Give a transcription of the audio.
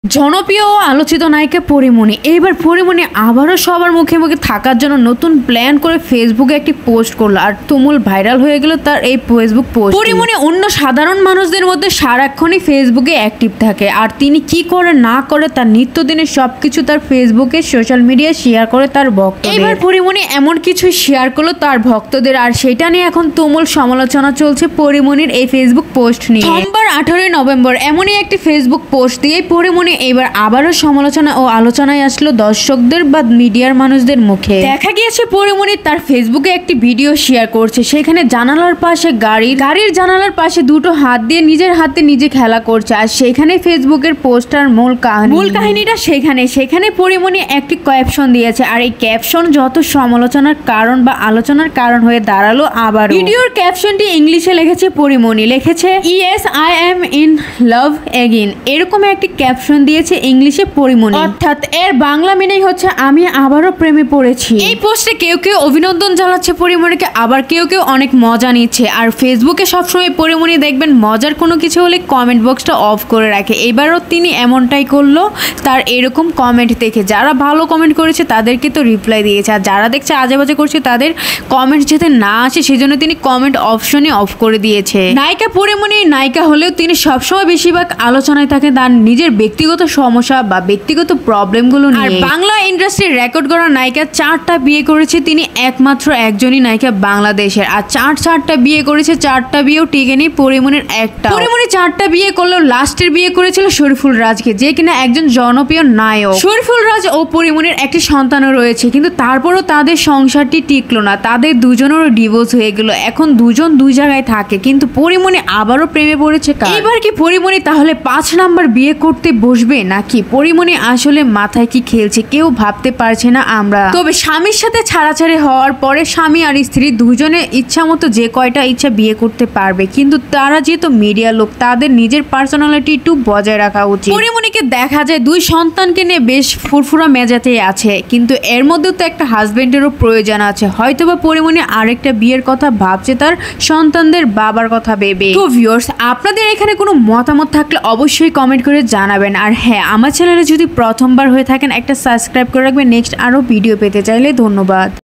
জনপ্রিয় ও আলোচিত নায়িকা পরিমণি এইবার পরিমণি আবারও সবার মুখে মুখে থাকার জন্য নতুন প্ল্যান করে ফেসবুকে একটি পোস্ট করলো আর তুমুল ভাইরাল হয়ে গেল তার এই ফেসবুক পোস্ট। পরিমণি অন্য সাধারণ মানুষদের মধ্যে সারাক্ষণই ফেসবুকে অ্যাক্টিভ থাকে আর তিনি কি করে না করে তার নিত্যদিনের সবকিছু তার ফেসবুকে সোশ্যাল মিডিয়ায় শেয়ার করে তার ভক্তদের। এবার পরিমণি এমন কিছু শেয়ার করলো তার ভক্তদের আর সেটা নিয়ে এখন তুমুল সমালোচনা চলছে পরিমণির এই ফেসবুক পোস্ট নিয়ে। সোমবার 18 নভেম্বর এমনই একটি ফেসবুক পোস্ট দিয়ে পরিমণি এবার আবারও সমালোচনা ও আলোচনায় আসলো দর্শকদের বা মিডিয়ার মানুষদের মুখে। দেখা গিয়েছে পরিমণি তার ফেসবুকে একটি ভিডিও শেয়ার করছে, সেখানে জানালার পাশে গাড়ির জানালার পাশে দুটো হাত দিয়ে নিজের হাতে নিজে খেলা করছে আর সেখানে ফেসবুকের পোস্টার মূল কাহিনীটা সেখানে পরিমণি একটি ক্যাপশন দিয়েছে আর এই ক্যাপশন যত সমালোচনার কারণ বা আলোচনার কারণ হয়ে দাঁড়ালো। আবার ভিডিওর ক্যাপশনটি ইংলিশে লিখেছে পরিমণি, লিখেছে yes I am in love again, এরকম একটি ক্যাপশন দিয়েছে ইংলিশে পরিমণি, অর্থাৎ এর বাংলা মিনিং হচ্ছে আমি আবারও প্রেমে পড়েছি। এই পোস্টে কেউ কেউ অভিনন্দন জানাচ্ছে পরিমণিকে, আবার কেউ কেউ অনেক মজা নিচ্ছে। আর ফেসবুকে সবসময় পরিমণি দেখবেন মজার কোনো কিছু হলে কমেন্ট বক্সটা অফ করে রাখে, এবারও তিনি এমনটাই করলো। তার এরকম কমেন্ট দেখে যারা ভালো কমেন্ট করেছে তাদেরকে তো রিপ্লাই দিয়েছে, আর যারা দেখছে আজেবাজে করছে তাদের কমেন্ট যাতে না আসে সেজন্য তিনি কমেন্ট অপশনে অফ করে দিয়েছে। নায়িকা পরিমণি নায়িকা হলেও তিনি সবসময় বেশিরভাগ আলোচনায় থাকেন তার নিজের ব্যক্তিগত সমস্যা বা ব্যক্তিগত প্রবলেমগুলো নিয়ে। আর বাংলা ইন্ডাস্ট্রির রেকর্ড করা নায়িকা 4টা বিয়ে করেছে তিনি, একমাত্র একজনই নায়িকা বাংলাদেশের। আর চারটা বিয়ে করেছে, 4টা বিয়েও টিকে নেই পরিমণির একটা। পরিমণি 4টা বিয়ে করলেও লাস্টের বিয়ে করেছিল শরীফুল রাজকে, যে কিনা একজন জনপ্রিয় নায়ক। শরীফুল রাজ ও পরিমণির একটি সন্তানও রয়েছে, কিন্তু তারপরও তাদের সংসারটি টিকলো না, তাদের দুজনেরও ডিভোর্স হয়ে গেল। এখন দুজন দুই জায়গায় থাকে, কিন্তু পরিমণি আবারও প্রেমে পড়েছে। এবার কি পরিমণি তাহলে 5 নাম্বার বিয়ে করতে বসবে নাকি? পরিমণি আসলে মাথায় কি খেলছে কেউ ভাবতে পারছে না আমরা। তবে স্বামীর সাথে ছাড়াছাড়ি হওয়ার পরে স্বামী আর স্ত্রী দুজনে ইচ্ছা মতো যে কয়টা ইচ্ছা বিয়ে করতে পারবে, কিন্তু তারা যেহেতু মিডিয়া লোক তাদের নিজের পার্সোনালিটি একটু বজায় রাখা উচিত। পরিমণিকে দেখা যায় 2 সন্তানকে নিয়ে বেশ ফুরফুরা মেজাজে আছে, কিন্তু এর মধ্যেও তো একটা হাজবেন্ডেরও প্রয়োজন আছে। হয়তোবা পরিমণি আরেকটা বিয়ের কথা ভাবছে তার সন্তানদের বাবার কথা ভেবে। তো ভিউয়ার্স, আপনাদের এখানে কোনো মতামত থাকলে অবশ্যই কমেন্ট করে জানাবেন। আর হ্যাঁ, আমার চ্যানেলে যদি প্রথমবার হয়ে থাকেন একটা সাবস্ক্রাইব করে রাখবেন নেক্সট আরও ভিডিও পেতে চাইলে। ধন্যবাদ।